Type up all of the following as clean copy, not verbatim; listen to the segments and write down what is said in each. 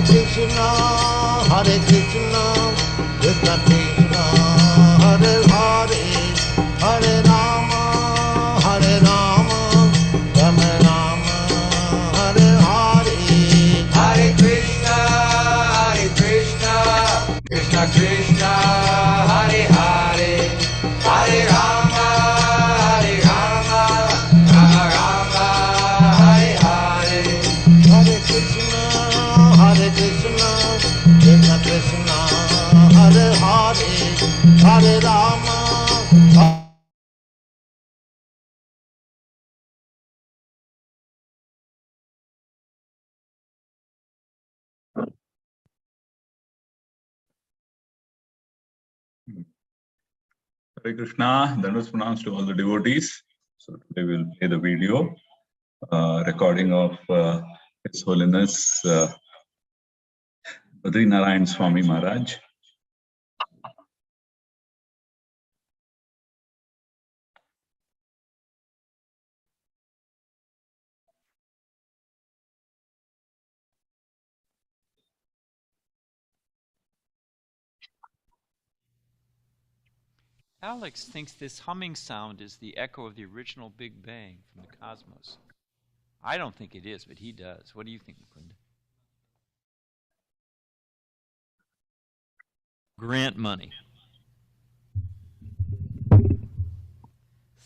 Krishna, Hare Krishna, Krishna Krishna, Hare Hare, Hare Rama, Hare Rama, Rama Rama, Hare Hare. Hare Krishna, Krishna Krishna, Hare Hare, Hare Rama, Rama Rama, Hare Hare. Hare Krishna, Krishna Krishna, Hare Hare, Hare Rama. Hare Krishna, Dandas pronounced to all the devotees. So today we'll play the video recording of His Holiness Badrinarayan Swami Maharaj. Alex thinks this humming sound is the echo of the original Big Bang from the cosmos. I don't think it is, but he does. What do you think, Mukunda? Grant money.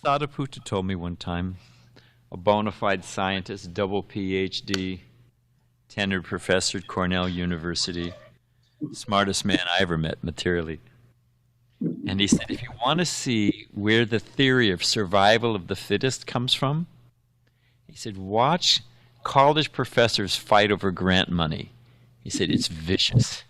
Sadhaputta told me one time, a bona fide scientist, double PhD, tenured professor at Cornell University, smartest man I ever met materially. And he said, if you want to see where the theory of survival of the fittest comes from, he said, watch college professors fight over grant money. He said, it's vicious.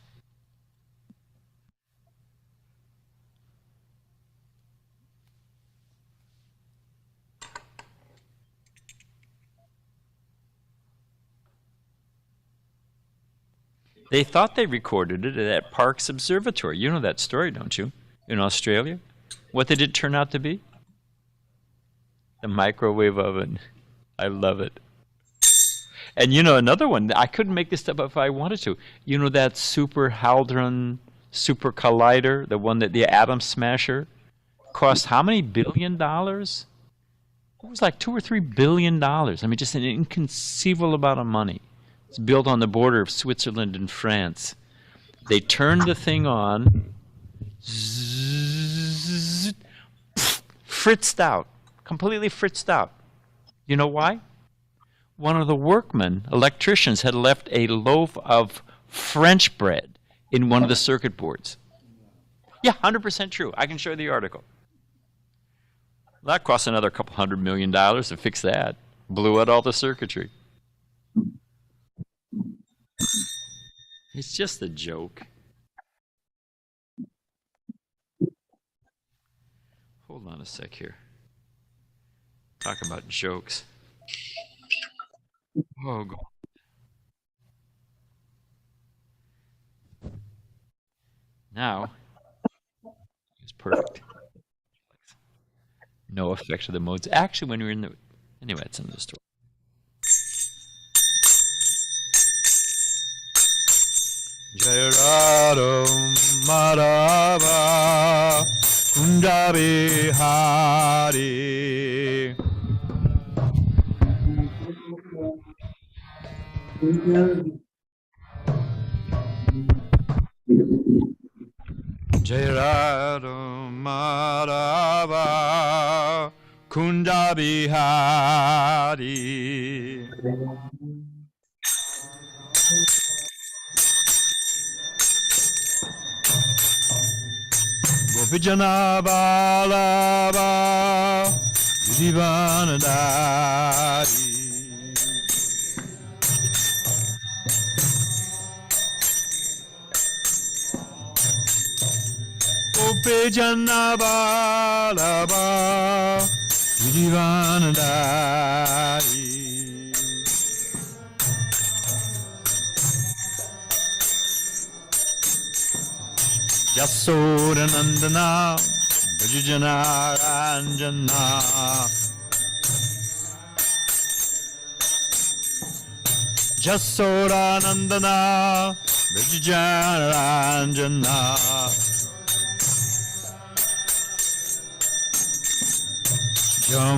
They thought they recorded it at Parkes Observatory. You know that story, don't you? In Australia. What did it turn out to be? The microwave oven. I love it. And you know another one, I couldn't make this up if I wanted to. You know that Super Hadron Super Collider, the one that the atom smasher, cost how many $billion? It was like $2 or $3 billion. I mean, just an inconceivable amount of money. It's built on the border of Switzerland and France. They turned the thing on, zzz, fritzed out, completely fritzed out. You know why? One of the workmen, electricians, had left a loaf of French bread in one of the circuit boards. Yeah, 100% true. I can show you the article. That cost another couple $100 million to fix that. Blew out all the circuitry. It's just a joke. Hold on a sec here. Talk about jokes. Oh, God. Now, it's perfect. No effect of the modes. Actually, when you're in the... Anyway, it's in the story. Jayarado Madhava Kundabi Hari Jayarado Madhava Kundabi Hari Gopijana Balaba Jivanadari Gopijana Balaba Jivanadari Jasoda Nandana Bhajana Ranjana Jasoda Nandana Vijayanaranjana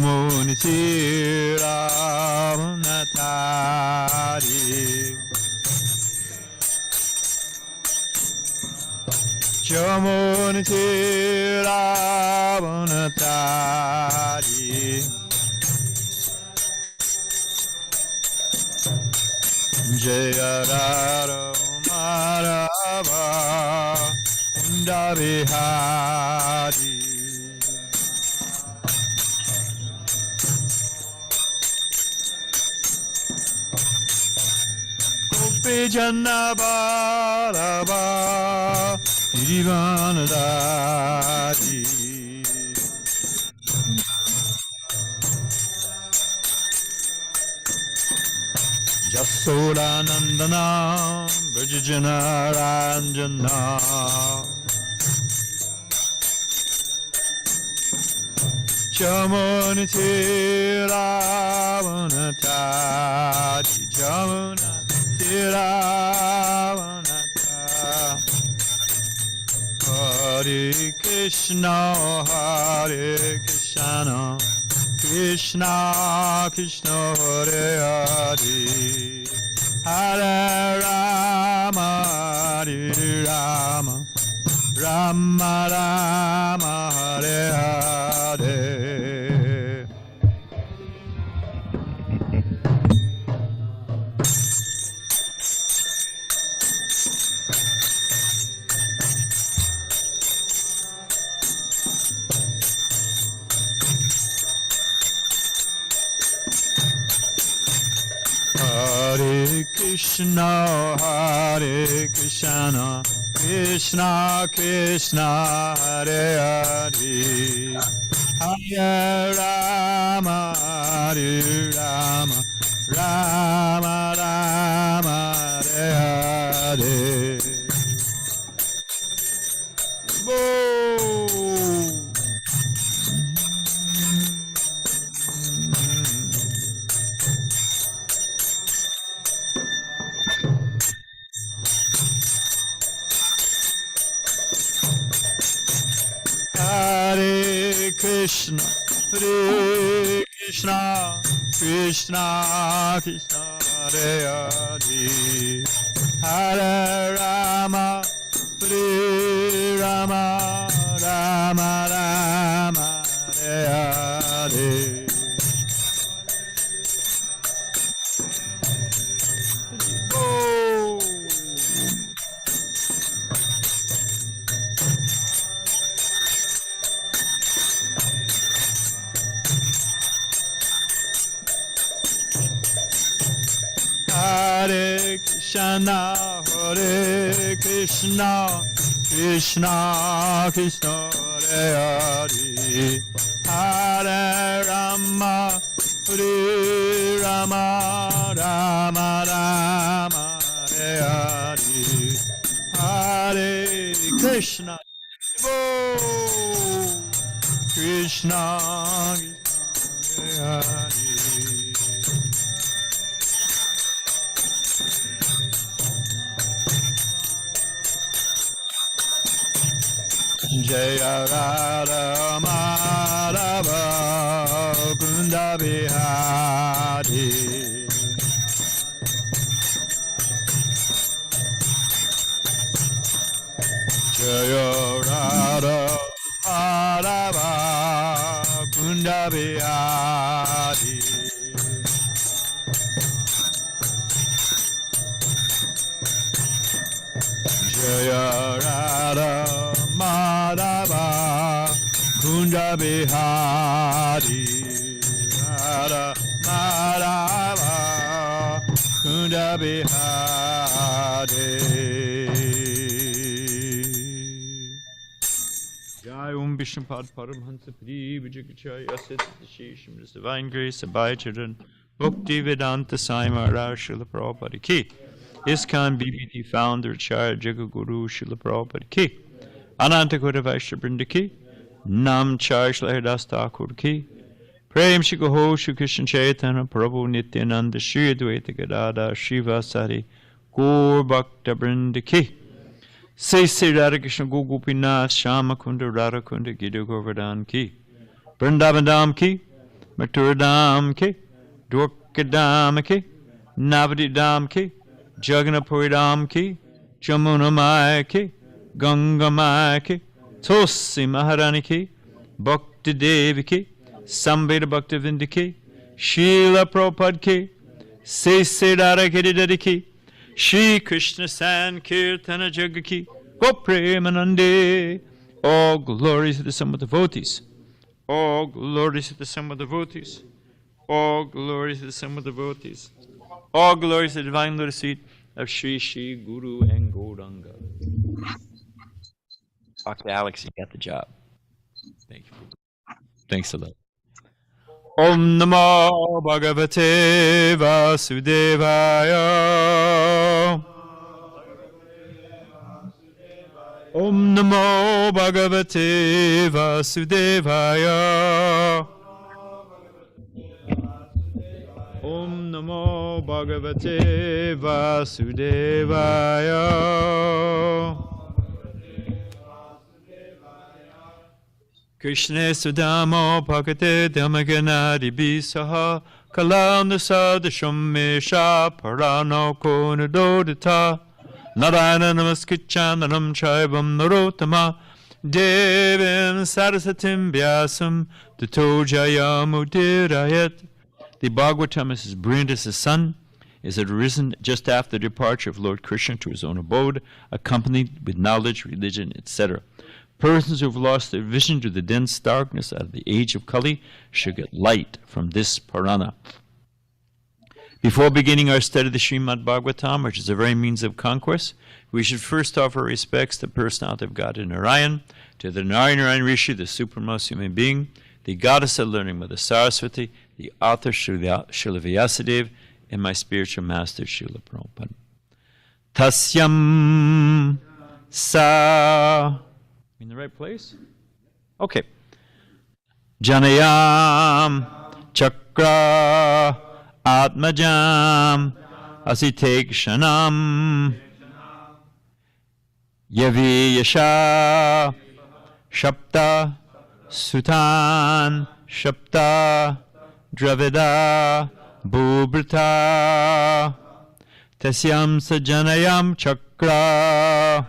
Jamunitira Natari Jamunitira Natari Jaya Rara Marava Kunda Vihari Gopi Jannabarava Irivanadari Jasoda Nandana Vijayanaranjana Jamunitira Vanatari Jamunitira Vanatari Hare Krishna Hare Krishna Krishna Krishna Hare Hare Hare Rama Hare Rama Rama Rama Hare Hare Hare Krishna, Hare Krishna, Krishna Krishna, Hare Hare, Hare Rama, Hare Rama, Rama Rama, Hare Hare. Whoa. Hare Krishna, Hare Krishna, Krishna Krishna, Hare Hare, Hare Rama, Hare Rama, Rama Rama, Hare Hare. Oh. Hare Krishna, Hare Krishna, Krishna Krishna, Hare Hare, Hare Rama, Hare Rama, Rama Rama, Hare Hare, Hare Krishna, oh, Krishna, Hare Hare. Jaya Radha Madhava Kunda Bihari Jaya Radha Madhava Kunda Bihari Jaya Radha Madhava Kunda Bihari Radha Madhava Kunda Bihari. Jai Om Vishnupad Paramhansa Pri Vijayachaya Asit Shishim Divine Grace Abide Children Bhakti Vedanta Sai Maharaj Srila Prabhupada Ki ISKCON BBD Founder Acharya Jagaguru Srila Prabhupada Ki Ananta Kota Vaishya Brinda Ki Nam Char Shri Haridas Thakur Ki Prem Shri Gaho Shri Krishna Chaitanya Prabhu Nityananda Shri Advaita Gadada Shiva Sari Gaur Bhakta Vrinda Ki. Say Radha Krishna Gopinath Shama Kunda Radha Kunda Gita Govardhan Ki. Vrindavan Dham Ki. Mathura Dham Ki. Dwarka Dham Ki. Navadi Dham Ki. Jagannath-puri Dham Ki. Jamuna Maya Ki. Ganga Maya Ki. Tulsi Maharani Ki. Bhakti Devi Ki. Samveda Bhakti Vinda Ki. Srila Prabhupada Ki. Say Radha Ki Ki. Shri Krishna Sankirtana Jaga Ki. Go Premanande. All glories to the sum of devotees. All glories to the sum of devotees. All glories to the sum of devotees. All glories to the divine lotus feet of Shri Shri Guru and Gauranga. Dr. Alex, you got the job. Thank you. Thanks a lot. Om Namo Bhagavate Vasudevaya. Om Namo Bhagavate Vasudevaya. Om Namo Bhagavate Vasudevaya. Krishna Sudamo Bhagate Damaganadi Bisaha Kalana Sadashamesha Parano Konadodata Narayana Namaskichananam Chaivam Narotama Devim Sarasatim Vyasam Tato Jayamudirayat. The Bhagavatam is his brilliant son, is it arisen just after the departure of Lord Krishna to his own abode, accompanied with knowledge, religion, etc. Persons who have lost their vision to the dense darkness out of the age of Kali should get light from this Purana. Before beginning our study of the Srimad Bhagavatam, which is the very means of conquest, we should first offer respects to the personality of God in Narayan, to the Narayan Rishi, the supremmost human being, the goddess of learning, Mother Saraswati, the author Srila Vyasadeva, and my spiritual master Srila Prabhupada. Tasyam sa. In the right place? Okay. Janayam chakra atmajam asitekshanam yavi yasha shapta sutan shapta dravida bubrita tasyam sajanayam chakra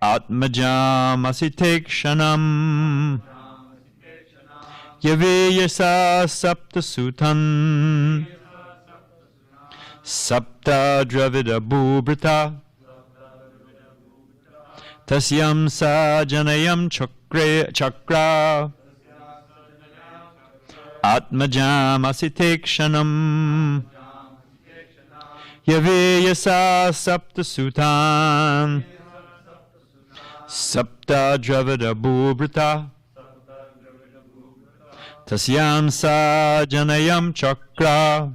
Atmajam asitekshanam Yaveyasa sapta sutan Sapta dravida bubrita Tasyam sa janayam chakra Atmajam asitekshanam Yaveyasa sapta sutan Sapta dravida bubrita Tasyam sa janayam chakra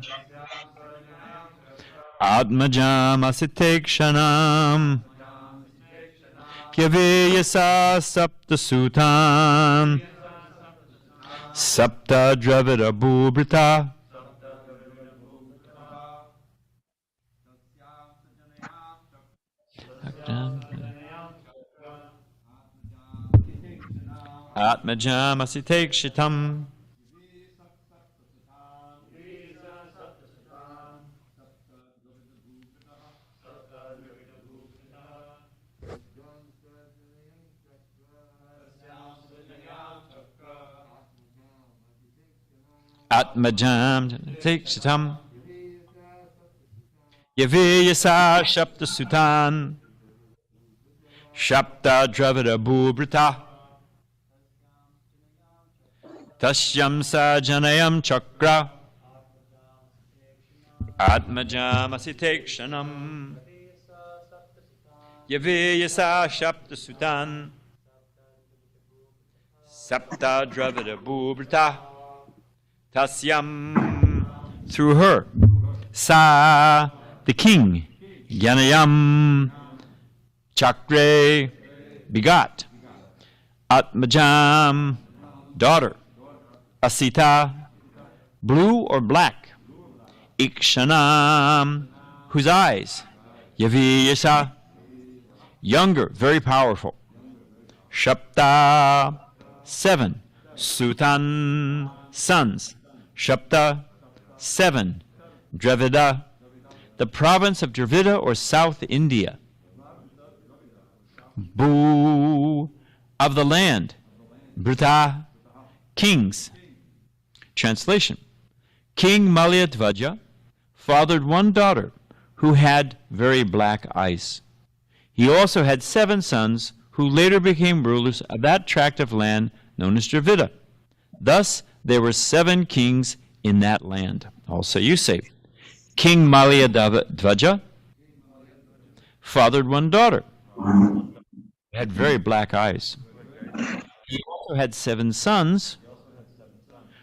Atmajam asitekshanam Yaveyasa sapta sutan Sapta dravida bubrita Atmajam asitekshitam Atmajam asitekshitam Yaveyasa shapta sutan Shapta dravida bubrita Tasyam sa janayam chakra Atmajam asitekshanam Yaveyasa shapta sutan Sapta dravida bubrita Tasyam, through her, sa, the king, Yanayam, chakre, begot, Atmajam, daughter, Asita, blue or black. Ikshanam, whose eyes. Yaviyasa, younger, very powerful. Shapta, 7. Sutan, sons. Shapta, 7. Dravida, the province of Dravida or South India. Bu, of the land. Brita, kings. Translation. King Malyadvaja fathered one daughter who had very black eyes. He also had 7 sons who later became rulers of that tract of land known as Dravida. Thus, there were 7 kings in that land. Also, you say, King Malyadvaja fathered one daughter who had very black eyes. He also had 7 sons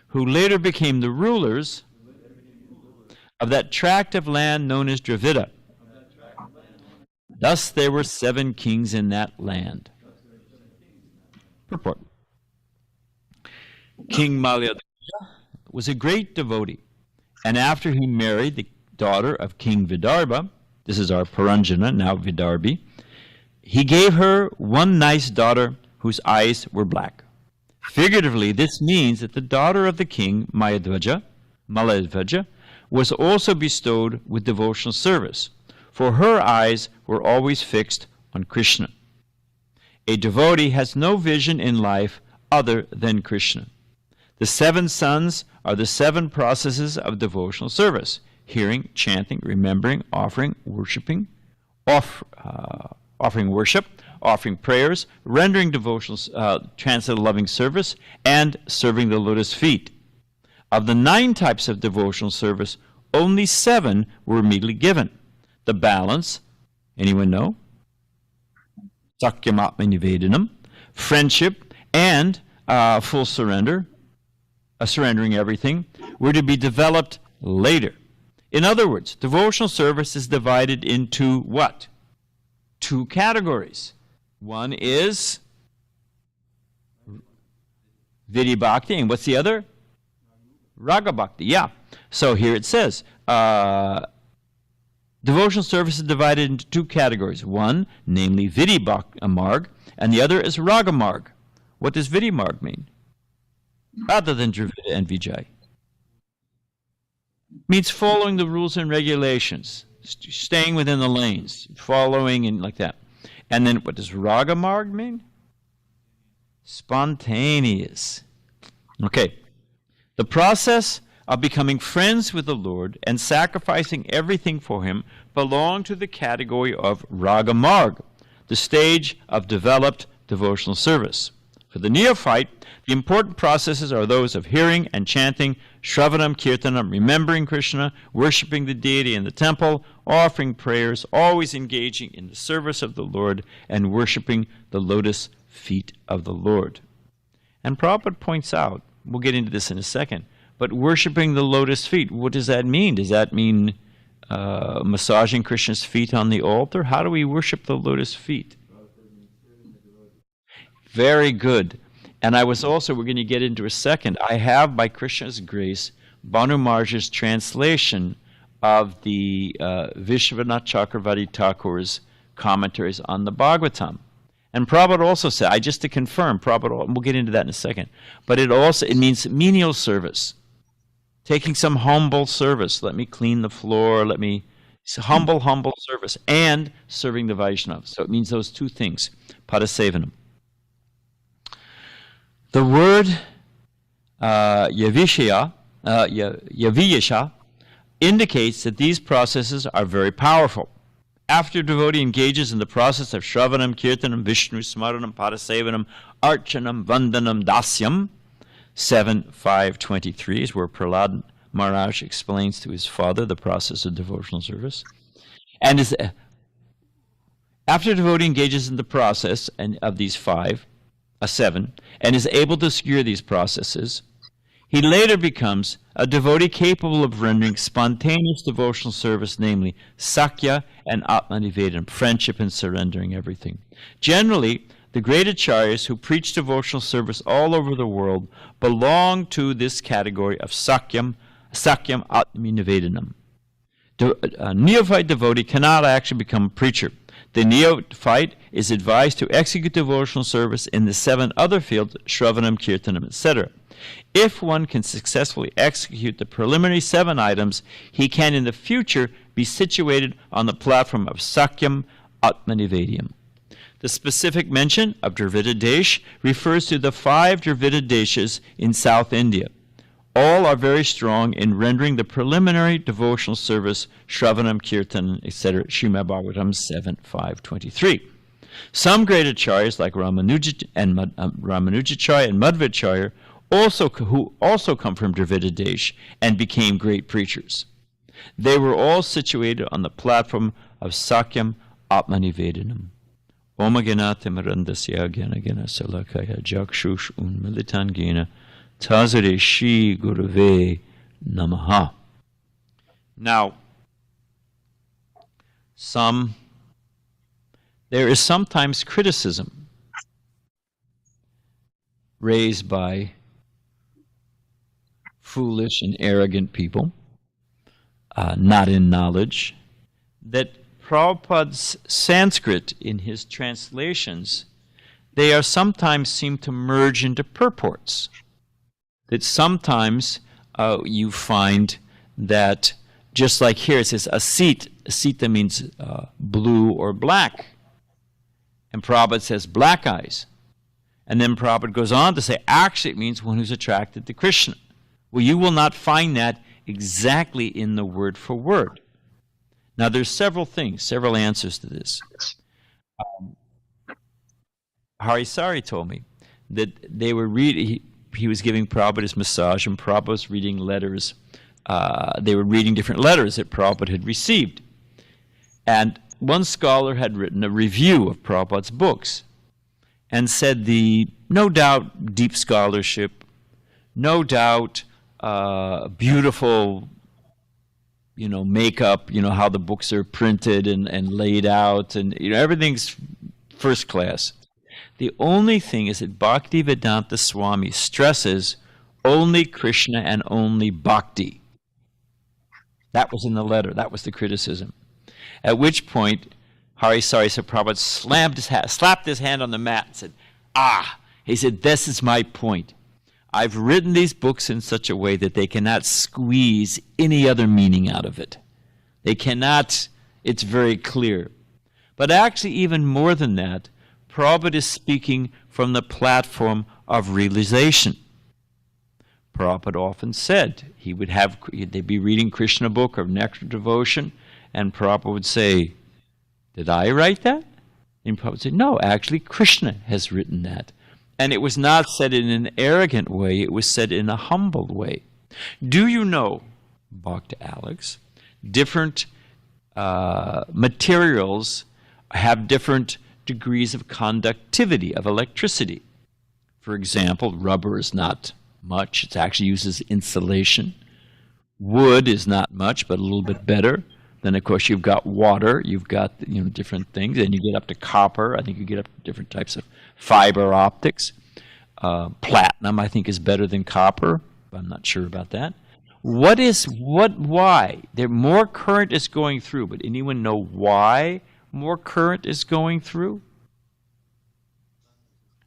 who later became the rulers of that tract of land known as Dravida. Thus there were 7 kings in that land. Purport. King Malyadvaja was a great devotee, and after he married the daughter of King Vidarbha, this is our Paranjana, now Vidarbhi, he gave her one nice daughter whose eyes were black. Figuratively, this means that the daughter of the king, Malyadvaja, was also bestowed with devotional service, for her eyes were always fixed on Krishna. A devotee has no vision in life other than Krishna. The 7 sons are the 7 processes of devotional service: hearing, chanting, remembering, offering, worshiping, offering worship, offering prayers, rendering devotional translated loving service, and serving the lotus feet. Of the 9 types of devotional service, only 7 were immediately given. The balance, anyone know? Sakyamatma Nivedanam, friendship, and full surrender, surrendering everything, were to be developed later. In other words, devotional service is divided into what? 2 categories. One is Vidhi Bhakti, and what's the other? Raga Bhakti, yeah. So here it says, devotional service is divided into 2 categories. One, namely Vidhi Marg, and the other is Raga Marg. What does Vidhi Marg mean? Other than Dravida and Vijay. Means following the rules and regulations, staying within the lanes, following and like that. And then what does Raga Marg mean? Spontaneous. Okay. The process of becoming friends with the Lord and sacrificing everything for Him belong to the category of Raga Marg, the stage of developed devotional service. For the neophyte, the important processes are those of hearing and chanting, Shravanam, Kirtanam, remembering Krishna, worshipping the deity in the temple, offering prayers, always engaging in the service of the Lord, and worshipping the lotus feet of the Lord. And Prabhupada points out, we'll get into this in a second, but worshipping the lotus feet, what does that mean? Does that mean massaging Krishna's feet on the altar? How do we worship the lotus feet? Very good. And I was also, we're going to get into a second, I have, by Krishna's grace, Bhanu Maharaj's translation of the Vishwanath Chakravarti Thakur's commentaries on the Bhagavatam. And Prabhupada also said, just to confirm, Prabhupada, we'll get into that in a second, but it means menial service. Taking some humble service. Let me clean the floor, humble service, and serving the Vaishnavas. So it means those 2 things, Padasevanam. The word Yaviyasha indicates that these processes are very powerful. After a devotee engages in the process of Shravanam, Kirtanam, Vishnu, Smaranam, Padasevanam, Archanam, Vandanam, Dasyam, 7.5.23 is where Prahlad Maharaj explains to his father the process of devotional service. And after a devotee engages in the process of these 7, and is able to secure these processes, he later becomes a devotee capable of rendering spontaneous devotional service, namely Sakya and Atma Nivedanam, friendship and surrendering everything. Generally, The great acharyas who preach devotional service all over the world belong to this category of Sakyam Atmanivedanam. A neophyte devotee cannot actually become a preacher. The neophyte is advised to execute devotional service in the 7 other fields, Shravanam, Kirtanam, etc. If one can successfully execute the preliminary 7 items, he can in the future be situated on the platform of Sakyam Atmanivedam. The specific mention of Dravida Desh refers to the 5 Dravida Deshas in South India. All are very strong in rendering the preliminary devotional service, Shravanam, Kirtan, etc., Srimad Bhagavatam 7.5.23. Some great acharyas like Ramanujacharya and Madhvacharya who also come from Dravida Desh and became great preachers. They were all situated on the platform of Sakyam Atmanivedanam. Om Ganate Marandasya Gana Gana Salakaya Jakshush Unmilitan Gena Tazare Shri Gurave Namaha. Now, there is sometimes criticism raised by foolish and arrogant people, not in knowledge, that Prabhupada's Sanskrit in his translations, they are sometimes seem to merge into purports. That sometimes you find that, just like here it says asita means blue or black, and Prabhupada says black eyes. And then Prabhupada goes on to say, actually it means one who's attracted to Krishna. Well, you will not find that exactly in the word for word. Now, there's several answers to this. Harisari told me that they were reading, he was giving Prabhupada his massage, and Prabhupada was reading letters. They were reading different letters that Prabhupada had received. And one scholar had written a review of Prabhupada's books and said no doubt deep scholarship, no doubt beautiful makeup, how the books are printed and laid out, and everything's first class. The only thing is that Bhaktivedanta Swami stresses only Krishna and only Bhakti. That was in the letter. That was the criticism. At which point, Harisari said, Prabhupada slapped his hand on the mat and said, he said, this is my point. I've written these books in such a way that they cannot squeeze any other meaning out of it. They cannot, it's very clear. But actually, even more than that, Prabhupada is speaking from the platform of realization. Prabhupada often said they'd be reading Krishna book or Nectar Devotion, and Prabhupada would say, did I write that? And Prabhupada would say, no, actually Krishna has written that. And it was not said in an arrogant way, it was said in a humbled way. Do you know, Bhakta Alex, different materials have different degrees of conductivity of electricity. For example, rubber is not much. It actually uses insulation. Wood is not much, but a little bit better. Then, of course, you've got water. You've got different things. And you get up to copper. I think you get up to different types of fiber optics. Platinum, I think, is better than copper. I'm not sure about that. Why? More current is going through, but anyone know why more current is going through?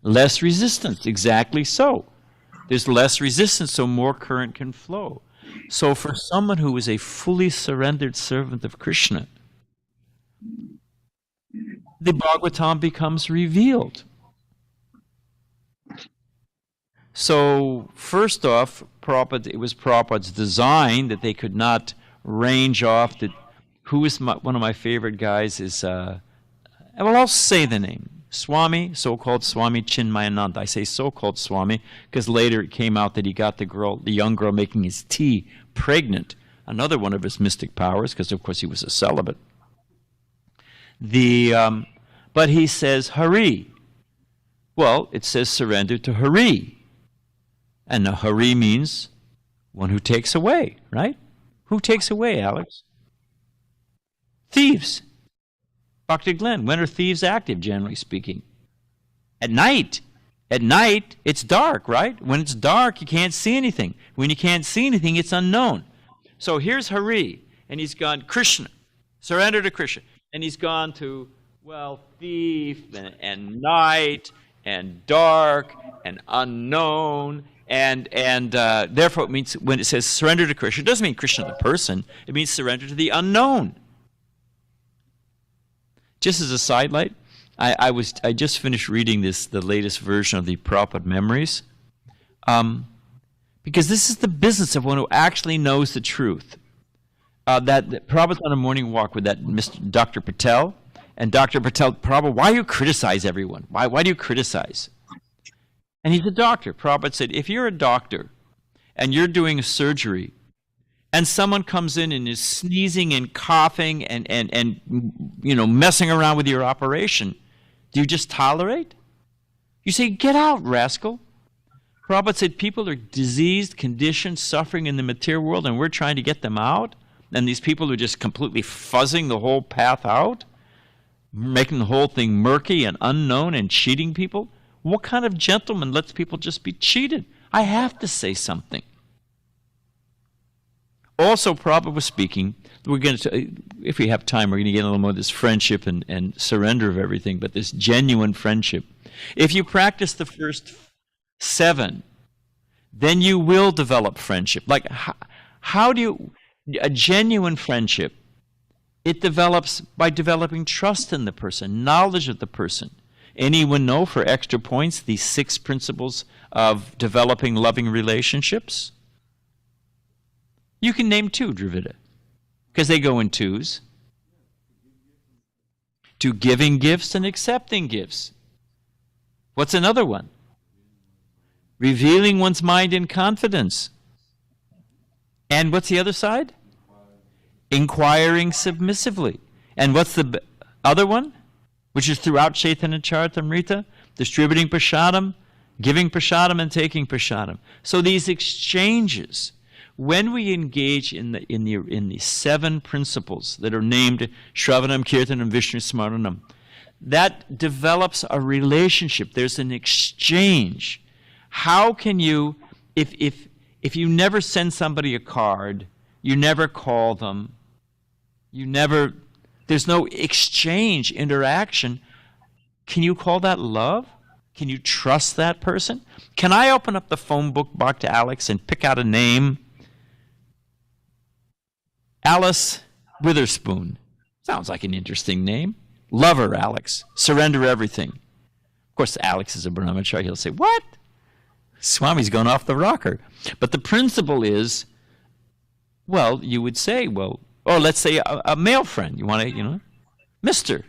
Less resistance, exactly so. There's less resistance, so more current can flow. So for someone who is a fully surrendered servant of Krishna, the Bhagavatam becomes revealed. So first off, it was Prabhupada's design that they could not range off. One of my favorite guys is, I'll say the name, Swami, so-called Swami Chinmayananda. I say so-called Swami because later it came out that he got the young girl making his tea pregnant. Another one of his mystic powers, because of course he was a celibate. But he says Hari. Well, it says surrender to Hari. And now Hari means one who takes away, right? Who takes away, Alex? Thieves. Dr. Glenn, when are thieves active, generally speaking? At night. At night, it's dark, right? When it's dark, you can't see anything. When you can't see anything, it's unknown. So here's Hari, and he's gone, Krishna, surrender to Krishna. And he's gone to, well, thief and night and dark and unknown. And therefore it means, when it says surrender to Krishna, it doesn't mean Krishna the person. It means surrender to the unknown. Just as a sidelight, I just finished reading the latest version of the Prabhupada Memories, because this is the business of one who actually knows the truth. That Prabhupada's on a morning walk with that Dr. Patel, and Dr. Patel, Prabhupada, why do you criticize everyone? Why do you criticize? And he's a doctor. Prabhupada said, if you're a doctor and you're doing a surgery, and someone comes in and is sneezing and coughing and messing around with your operation, do you just tolerate? You say, get out, rascal. Prabhupada said people are diseased, conditioned, suffering in the material world, and we're trying to get them out? And these people are just completely fuzzing the whole path out, making the whole thing murky and unknown and cheating people? What kind of gentleman lets people just be cheated? I have to say something. Also, Prabhupada was speaking, we're going to, if we have time, we're going to get a little more of this friendship and surrender of everything, but this genuine friendship. If you practice the first 7, then you will develop friendship. Like, how do you, a genuine friendship, it develops by developing trust in the person, knowledge of the person. Anyone know, for extra points, the 6 principles of developing loving relationships? You can name 2, Dravida, because they go in 2s. To giving gifts and accepting gifts. What's another one? Revealing one's mind in confidence. And what's the other side? Inquiring submissively. And what's the other one? Which is throughout Chaitanya Charitamrita, distributing prasadam, giving prasadam, and taking prasadam. So these exchanges, when we engage in the 7 principles that are named Shravanam, Kirtanam, Vishnu Smaranam, that develops a relationship. There's an exchange. How can you, if you never send somebody a card, you never call them, there's no exchange, interaction, can you call that love? Can you trust that person? Can I open up the phone book back to Alex and pick out a name? Alice Witherspoon. Sounds like an interesting name. Love her, Alex. Surrender everything. Of course, Alex is a brahmachari. He'll say, what? Swami's gone off the rocker. But the principle is, well, you would say, well, or let's say a male friend. You want to, Mr.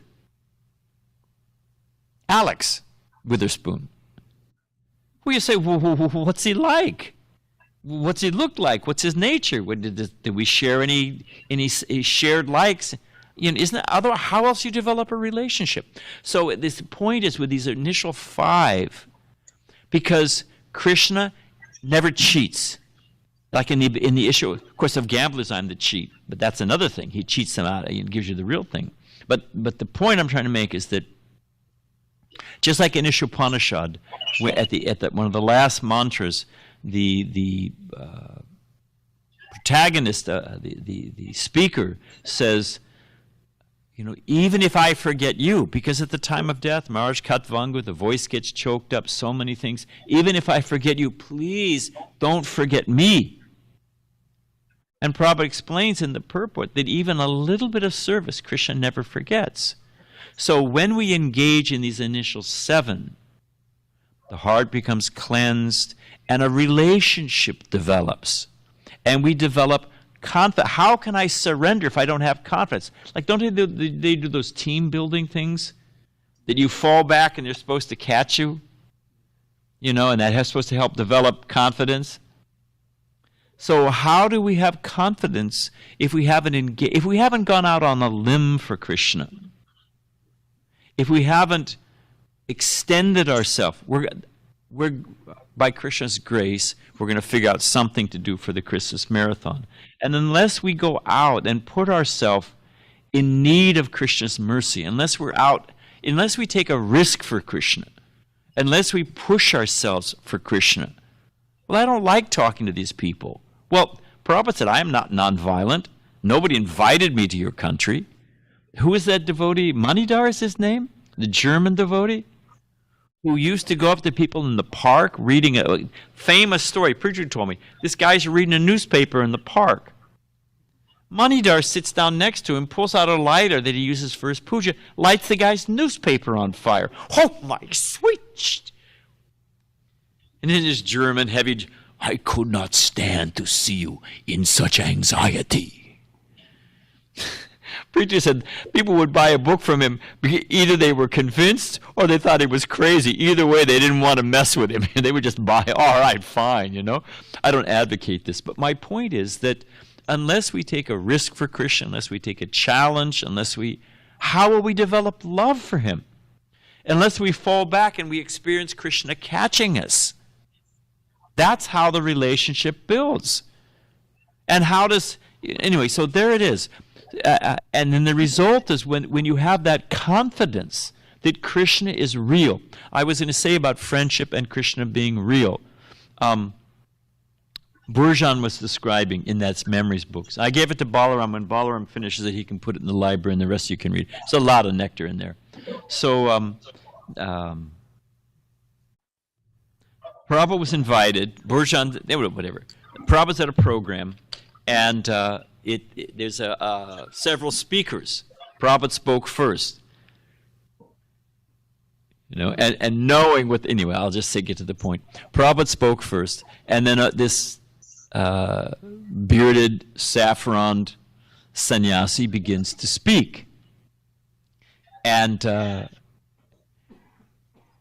Alex Witherspoon. Well, you say, well, what's he like? What's he look like? What's his nature? Did we share any shared likes? Isn't that otherwise? How else do you develop a relationship? So this point is with these initial 5, because Krishna never cheats. Like in the issue, of course, of gamblers, I'm the cheat, but that's another thing. He cheats them out and gives you the real thing. But the point I'm trying to make is that just like in Ishopanishad, at one of the last mantras, the protagonist, the speaker says, even if I forget you, because at the time of death, Maharaj Katvangu, the voice gets choked up, so many things. Even if I forget you, please don't forget me. And Prabhupada explains in the purport that even a little bit of service, Krishna never forgets. So when we engage in these initial 7, the heart becomes cleansed and a relationship develops. And we develop confidence. How can I surrender if I don't have confidence? Like, don't they do those team building things that you fall back and they're supposed to catch you? And that's supposed to help develop confidence. So how do we have confidence if we haven't gone out on a limb for Krishna? If we haven't extended ourselves, we're by Krishna's grace, we're going to figure out something to do for the Christmas Marathon. And unless we go out and put ourselves in need of Krishna's mercy, unless we take a risk for Krishna, unless we push ourselves for Krishna. Well, I don't like talking to these people. Well, Prabhupada said, I am not nonviolent. Nobody invited me to your country. Who is that devotee? Manidhar is his name? The German devotee? Who used to go up to people in the park reading a famous story. Preacher told me, this guy's reading a newspaper in the park. Manidhar sits down next to him, pulls out a lighter that he uses for his puja, lights the guy's newspaper on fire. Oh my sweet! And then this German heavy, I could not stand to see you in such anxiety. Preacher said people would buy a book from him. Either they were convinced or they thought he was crazy. Either way, they didn't want to mess with him. They would just buy, all right, fine, you know. I don't advocate this, but my point is that unless we take a risk for Krishna, unless we take a challenge, how will we develop love for him? Unless we fall back and we experience Krishna catching us. That's how the relationship builds. And anyway, so there it is. And then the result is when you have that confidence that Krishna is real. I was going to say about friendship and Krishna being real. Burjan was describing in that memories books. I gave it to Balaram. When Balaram finishes it, he can put it in the library and the rest you can read. There's a lot of nectar in there. So Prabhupada was invited. Burjan, whatever. Prabhupada's at a program, and there's several speakers. Prabhupada spoke first. You know, and knowing what, anyway, I'll just get to the point. Prabhupada spoke first, and then this bearded, saffroned sannyasi begins to speak. And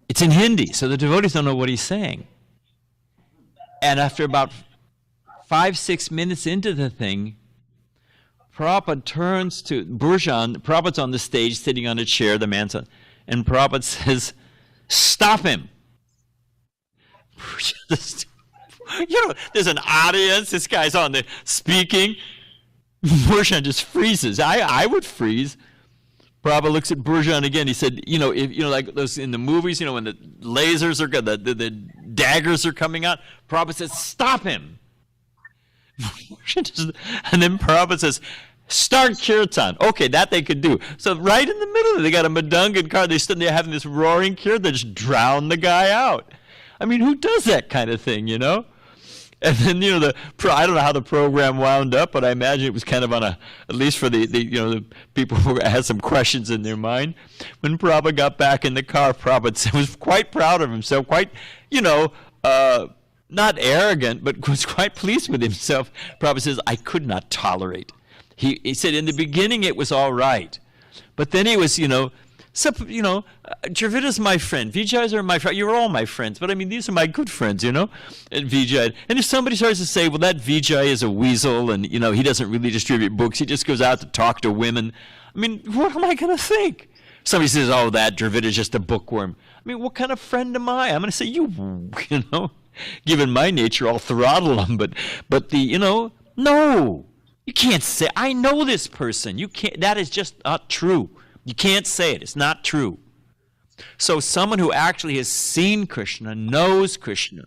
it's in Hindi, so the devotees don't know what he's saying. And after about 5-6 minutes into the thing, Prabhupada turns to Burjan. Prabhupada's on the stage, sitting on a chair, the man's on, and Prabhupada says, stop him. You know, there's an audience, this guy's on the speaking. Burjan just freezes. I would freeze. Prabhupada looks at Burjan again. He said, you know, if, you know, like those in the movies, you know, when the lasers are, the daggers are coming out, Prabhupada says, stop him. And then Prabhupada says, start kirtan. Okay, that they could do. So right in the middle, they got a Madangan car. They stood there having this roaring kirtan. They just drowned the guy out. I mean, who does that kind of thing, you know? And then, you know, I don't know how the program wound up, but I imagine it was kind of on at least for the the people who had some questions in their mind. When Prabhupada got back in the car, Prabhupada was quite proud of himself, quite, you know, not arrogant, but was quite pleased with himself. Prabhupada says, I could not tolerate. He said, in the beginning it was all right. But then he was, Dravita's my friend. Vijayas are my friend. You're all my friends. But I mean, these are my good friends, you know, and Vijay. And if somebody starts to say, well, that Vijay is a weasel and, you know, he doesn't really distribute books. He just goes out to talk to women. I mean, what am I going to think? Somebody says, oh, that Dravita is just a bookworm. I mean, what kind of friend am I? I'm going to say, you know, given my nature, I'll throttle him. But no, you can't say, I know this person. You can't, that is just not true. You can't say it. It's not true. So someone who actually has seen Krishna, knows Krishna,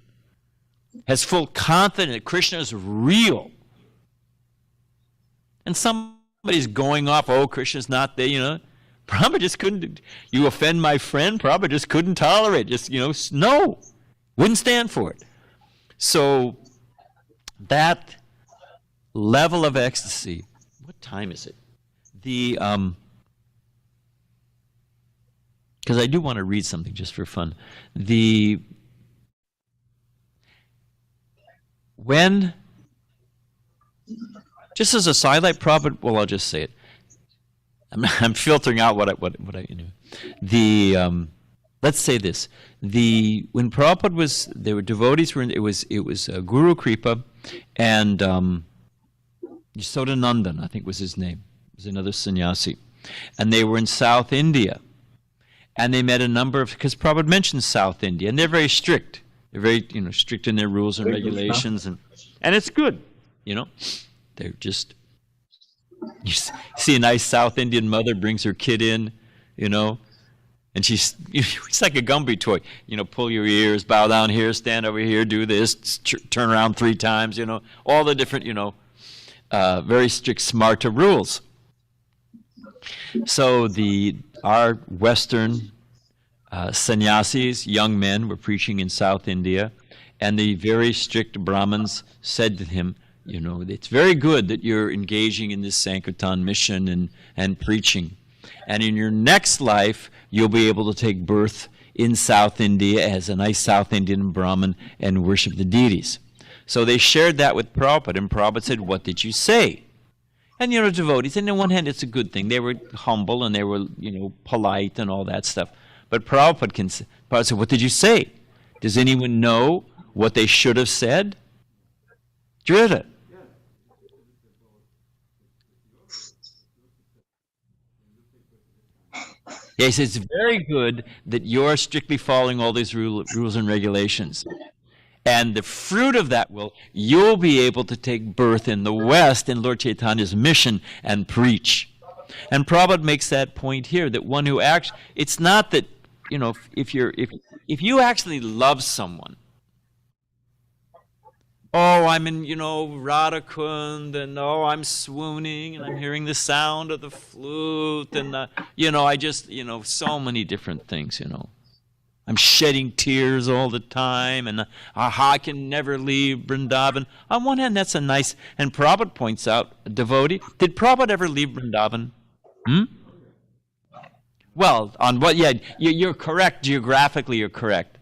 has full confidence that Krishna is real. And somebody's going off, oh, Krishna's not there, you know. Prabhupada just couldn't, you offend my friend, Prabhupada just couldn't tolerate it. Just, no, wouldn't stand for it. So that level of ecstasy, what time is it? Because I do want to read something just for fun. Just as a sidelight, Prabhupada, well, I'll just say it. I'm filtering out what I let's say this. When Prabhupada was, there were devotees, it was Guru Kripa and Yasodanandan, I think was his name. Was another sannyasi. And they were in South India. And they met a number of, because Prabhupada mentions South India, and they're very strict. They're very, strict in their rules and regulations, and it's good, They're just, you see a nice South Indian mother brings her kid in, And it's like a Gumby toy. Pull your ears, bow down here, stand over here, do this, turn around 3 times, all the different, very strict smarta rules. So our Western sannyasis, young men, were preaching in South India, and the very strict Brahmins said to him, it's very good that you're engaging in this Sankirtan mission and preaching. And in your next life, you'll be able to take birth in South India as a nice South Indian Brahmin and worship the deities. So they shared that with Prabhupada, and Prabhupada said, what did you say? And, devotees, and on one hand, it's a good thing. They were humble and they were, polite and all that stuff. But Prabhupada said, what did you say? Does anyone know what they should have said? Drita. Yeah, he says, it's very good that you're strictly following all these rules and regulations. And the fruit of that you'll be able to take birth in the West in Lord Chaitanya's mission and preach. And Prabhupada makes that point here, that one who actually, it's not that, if you actually love someone, oh, I'm in, Radhakund, and I'm swooning, and I'm hearing the sound of the flute, and, I just, so many different things, I'm shedding tears all the time, and I can never leave Vrindavan. On one hand, that's a nice, and Prabhupada points out, a devotee, did Prabhupada ever leave Vrindavan? Well, on what, yeah, you're correct, geographically you're correct.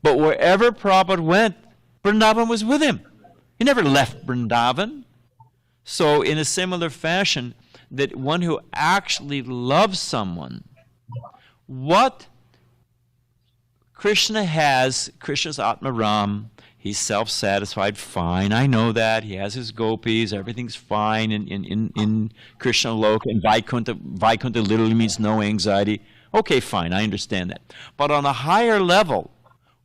But wherever Prabhupada went, Vrindavan was with him. He never left Vrindavan. So in a similar fashion, that one who actually loves someone, what Krishna has, Krishna's Atmaram, he's self-satisfied, fine, I know that. He has his gopis, everything's fine in Krishna Loka, and Vaikuntha literally means no anxiety. Okay, fine, I understand that. But on a higher level,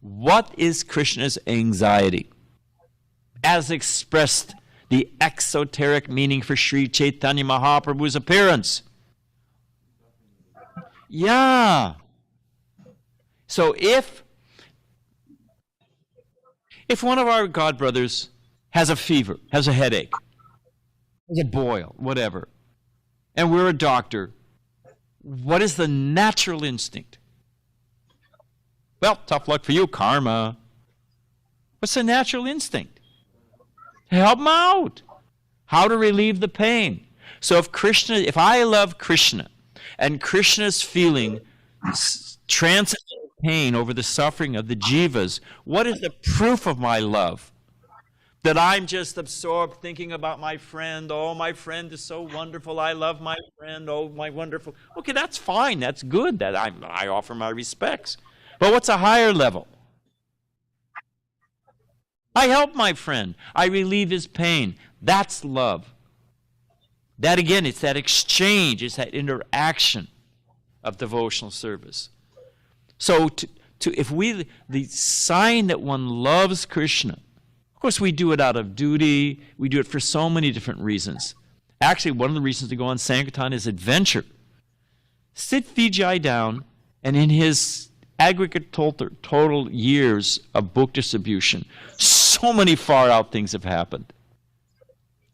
what is Krishna's anxiety? As expressed, the exoteric meaning for Sri Chaitanya Mahaprabhu's appearance. Yeah. So if one of our God brothers has a fever, has a headache, has a boil, whatever, and we're a doctor, what is the natural instinct? Well, tough luck for you, karma. What's the natural instinct? Help him out. How to relieve the pain. So if I love Krishna, and Krishna's feeling transcendent pain over the suffering of the jivas, what is the proof of my love? That I'm just absorbed thinking about my friend. Oh, my friend is so wonderful. I love my friend. Oh, my wonderful. Okay, that's fine. That's good. That I offer my respects. But what's a higher level? I help my friend. I relieve his pain. That's love. That again, it's that exchange, it's that interaction of devotional service. So the sign that one loves Krishna, of course we do it out of duty, we do it for so many different reasons. Actually, one of the reasons to go on Sankirtan is adventure. Sit Vijay down, and in his aggregate total years of book distribution, so many far out things have happened.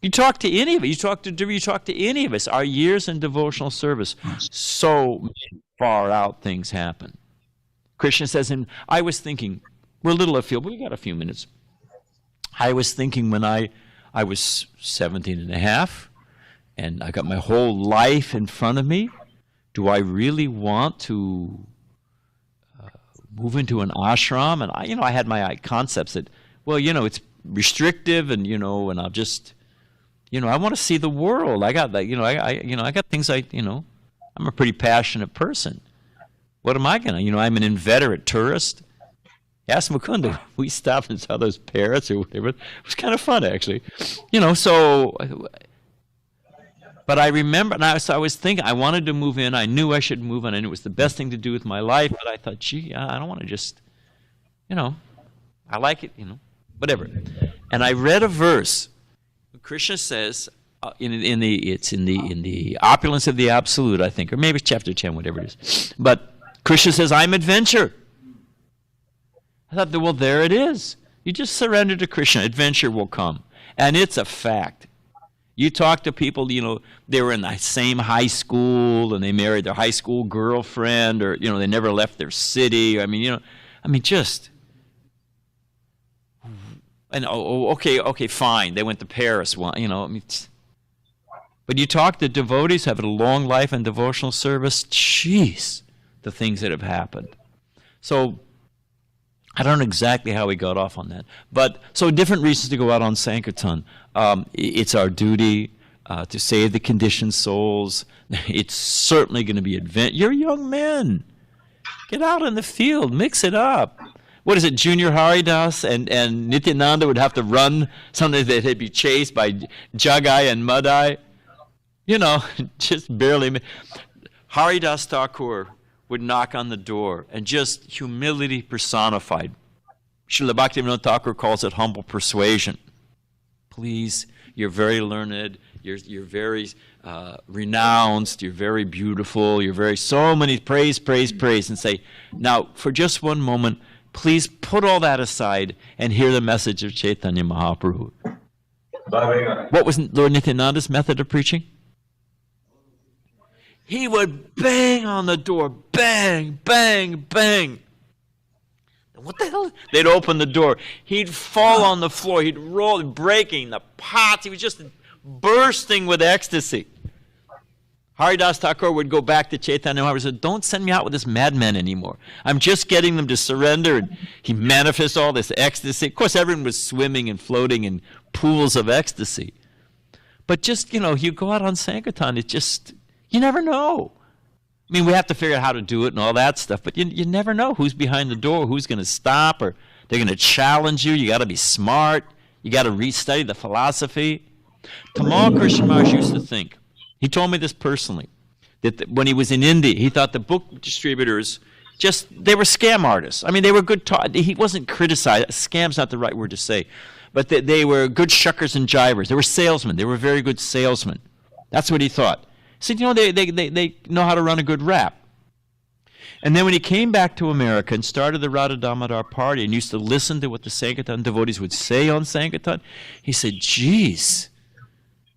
You talk to any of us, you talk to any of us, our years in devotional service, so many far out things happen. Krishna says, and I was thinking, we're a little afield, but we got a few minutes. I was thinking when I was 17 and a half, and I got my whole life in front of me, do I really want to move into an ashram? And I had my concepts that, well, it's restrictive, and and I'll just, I want to see the world. I got that, I got things I'm a pretty passionate person. What am I gonna? I'm an inveterate tourist. Ask Mukunda. We stopped and saw those parrots or whatever. It was kind of fun, actually. So. But I remember, and I was thinking, I wanted to move in. I knew I should move in. I knew it was the best thing to do with my life. But I thought, gee, I don't want to just, I like it, whatever. And I read a verse. Krishna says, in the opulence of the absolute, I think, or maybe it's chapter 10, whatever it is. But Krishna says, I'm adventure. I thought, well, there it is. You just surrender to Krishna, adventure will come. And it's a fact. You talk to people, they were in the same high school and they married their high school girlfriend, or, they never left their city. Just. And okay, fine. They went to Paris. But you talk to devotees having a long life in devotional service, jeez, the things that have happened. So I don't know exactly how we got off on that. But so different reasons to go out on Sankirtan. It's our duty to save the conditioned souls. It's certainly going to be You're young men. Get out in the field. Mix it up. What is it, Junior Haridas and Nityananda would have to run, sometimes they'd be chased by Jagai and Madai. Just barely. Haridas Thakur would knock on the door, and just humility personified. Srila Bhaktivinoda Thakur calls it humble persuasion. Please, you're very learned, you're very renounced, you're very beautiful, you're very so many praise, and say, now for just one moment, please put all that aside and hear the message of Chaitanya Mahaprabhu. What was Lord Nityananda's method of preaching? He would bang on the door, bang, bang, bang. What the hell? They'd open the door. He'd fall on the floor. He'd roll, breaking the pots. He was just bursting with ecstasy. Haridas Thakur would go back to Chaitanya Mahaprabhu and said, don't send me out with this madman anymore. I'm just getting them to surrender. And he manifests all this ecstasy. Of course, everyone was swimming and floating in pools of ecstasy. But just, you go out on Sankirtan, you never know. We have to figure out how to do it and all that stuff, but you never know who's behind the door, who's going to stop, or they're going to challenge you. You got to be smart. You got to restudy the philosophy. Tamal Krishna Maharaj used to think, he told me this personally, that when he was in India, he thought the book distributors they were scam artists. They were good, he wasn't criticized. Scam's not the right word to say, but they were good shuckers and jivers. They were salesmen. They were very good salesmen. That's what he thought. He said, they know how to run a good rap. And then when he came back to America and started the Radha Damodar party and used to listen to what the Sankirtan devotees would say on Sankirtan, he said, geez,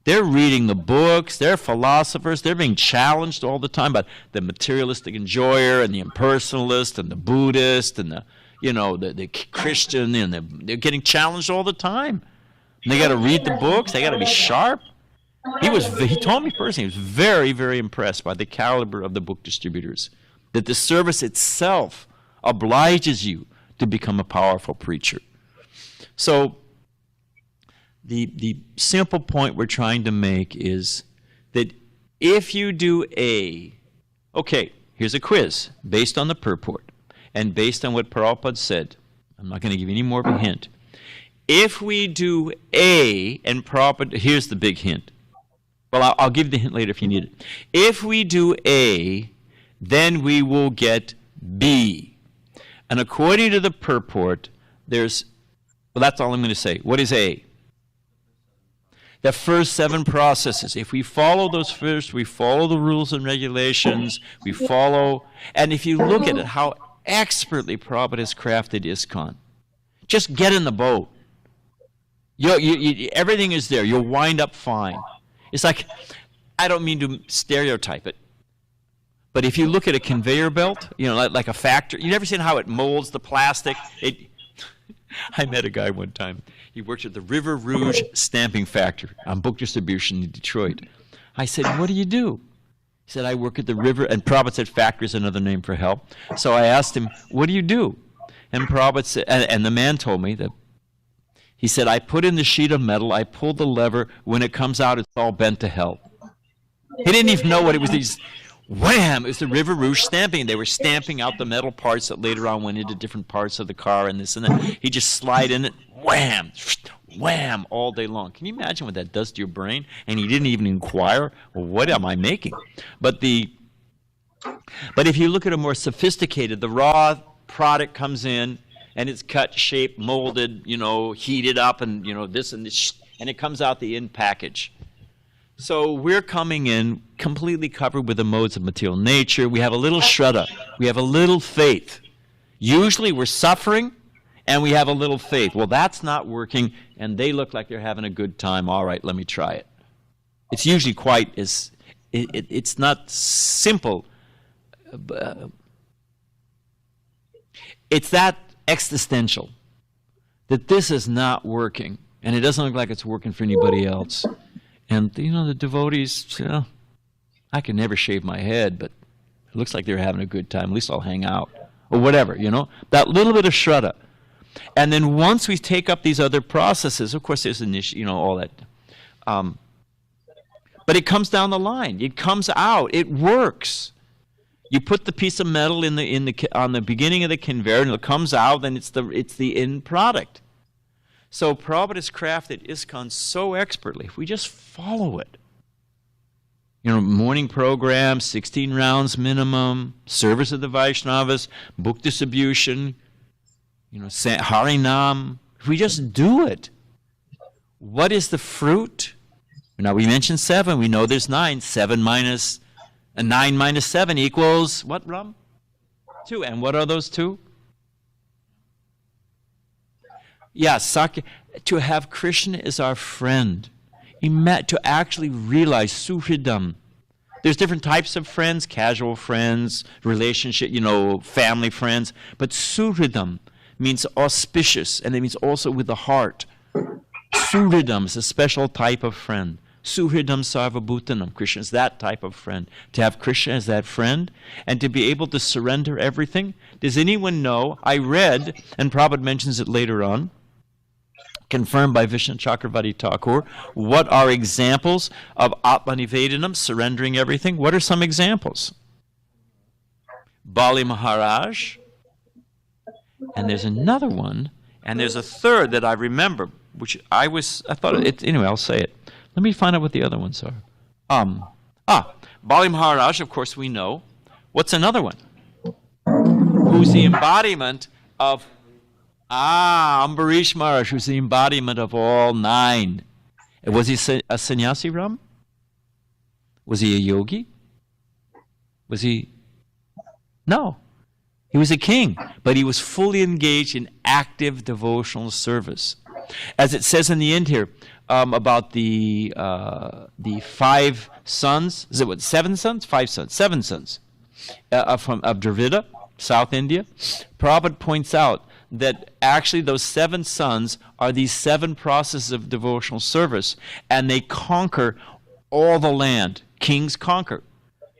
they're reading the books, they're philosophers, they're being challenged all the time by the materialistic enjoyer and the impersonalist and the Buddhist and the Christian, and they're getting challenged all the time. And they got to read the books, they got to be sharp. He told me personally, he was very, very impressed by the caliber of the book distributors, that the service itself obliges you to become a powerful preacher. So the simple point we're trying to make is that if you do okay, here's a quiz based on the purport and based on what Prabhupada said. I'm not going to give you any more of a hint. If we do and Prabhupada, here's the big hint. Well, I'll give you the hint later if you need it. If we do A, then we will get B. And according to the purport, that's all I'm going to say. What is A? The first 7 processes. If we follow those first, we follow the rules and regulations, and if you look at it, how expertly Prabhupada has crafted ISKCON. Just get in the boat. Everything is there. You'll wind up fine. It's like, I don't mean to stereotype it, but if you look at a conveyor belt, like a factory, you never seen how it molds the plastic? I met a guy one time. He worked at the River Rouge stamping factory on book distribution in Detroit. I said, what do you do? He said, I work at the river, and Prabhupada said factory is another name for help. So I asked him, what do you do? And Prabhupada said, and the man told me that, he said, I put in the sheet of metal, I pull the lever, when it comes out, it's all bent to hell. He didn't even know what it was. Wham! It was the River Rouge stamping. They were stamping out the metal parts that later on went into different parts of the car and this and that. He just slide in it, wham, wham, all day long. Can you imagine what that does to your brain? And he didn't even inquire, well, what am I making? But if you look at a more sophisticated, the raw product comes in, and it's cut, shaped, molded, heated up, and this and this, and it comes out the end package. So we're coming in completely covered with the modes of material nature. We have a little shraddha. We have a little faith. Usually we're suffering and we have a little faith. Well, that's not working, and they look like they're having a good time. All right, let me try it. It's usually quite as, it's not simple. It's that existential, that this is not working, and it doesn't look like it's working for anybody else. And, you know, the devotees, I can never shave my head, but it looks like they're having a good time. At least I'll hang out. Or whatever, you know. That little bit of shraddha. And then once we take up these other processes, of course there's an issue, you know, all that. But it comes down the line. It comes out. It works. You put the piece of metal on the beginning of the conveyor, and it comes out, and it's the end product. So Prabhupada has crafted ISKCON so expertly. If we just follow it, you know, morning program, 16 rounds minimum, service of the Vaishnavas, book distribution, you know, Harinam. If we just do it, what is the fruit? Now we mentioned 7. We know there's 9. 9 minus 7 equals what, Ram? 2. And what are those 2? Yeah, to have Krishna as our friend, to actually realize suhridam. There's different types of friends, casual friends, relationship, you know, family friends, but suhridam means auspicious, and it means also with the heart. Suhridam is a special type of friend. Suhridam sarvabhutanam. Krishna is that type of friend. To have Krishna as that friend and to be able to surrender everything. Does anyone know? I read, and Prabhupada mentions it later on, confirmed by Vishnu Chakravarti Thakur, what are examples of Atmanivedanam, surrendering everything? What are some examples? Bali Maharaj, and there's another one, and there's a third that I remember, which anyway, I'll say it. Let me find out what the other ones are. Bali Maharaj, of course we know. What's another one? Who's the embodiment of Ambarish Maharaj, who's the embodiment of all 9. Was he a sannyasi, Ram? Was he a yogi? Was he? No. He was a king, but he was fully engaged in active devotional service. As it says in the end here, about the 5 sons, is it what, 7 sons? 5 sons, 7 sons of Dravida, South India. Prabhupada points out that actually those 7 sons are these 7 processes of devotional service, and they conquer all the land. Kings conquer.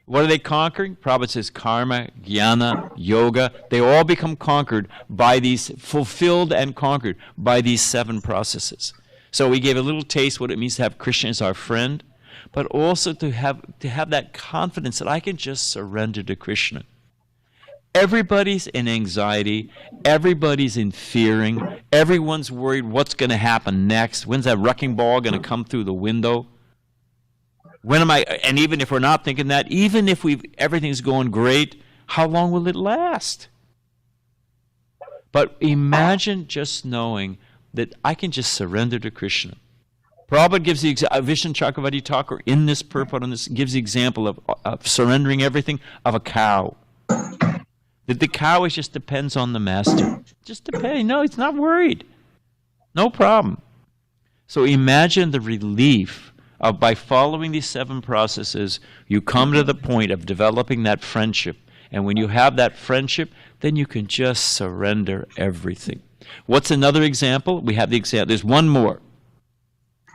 What are they conquering? Prabhupada says karma, jnana, yoga. They all become conquered by these, fulfilled and conquered by these 7 processes. So we gave a little taste what it means to have Krishna as our friend, but also to have that confidence that I can just surrender to Krishna. Everybody's in anxiety. Everybody's in fearing. Everyone's worried what's going to happen next. When's that wrecking ball going to come through the window? And even if we're not thinking that, even if everything's going great, how long will it last? But imagine just knowing that I can just surrender to Krishna. Prabhupada gives the Vishnu Chakravarti Thakur in this purport on this gives the example of surrendering everything of a cow. That the cow just depends on the master. Just depends. No, it's not worried. No problem. So imagine the relief of by following these 7 processes, you come to the point of developing that friendship. And when you have that friendship, then you can just surrender everything. What's another example? We have the example. There's one more.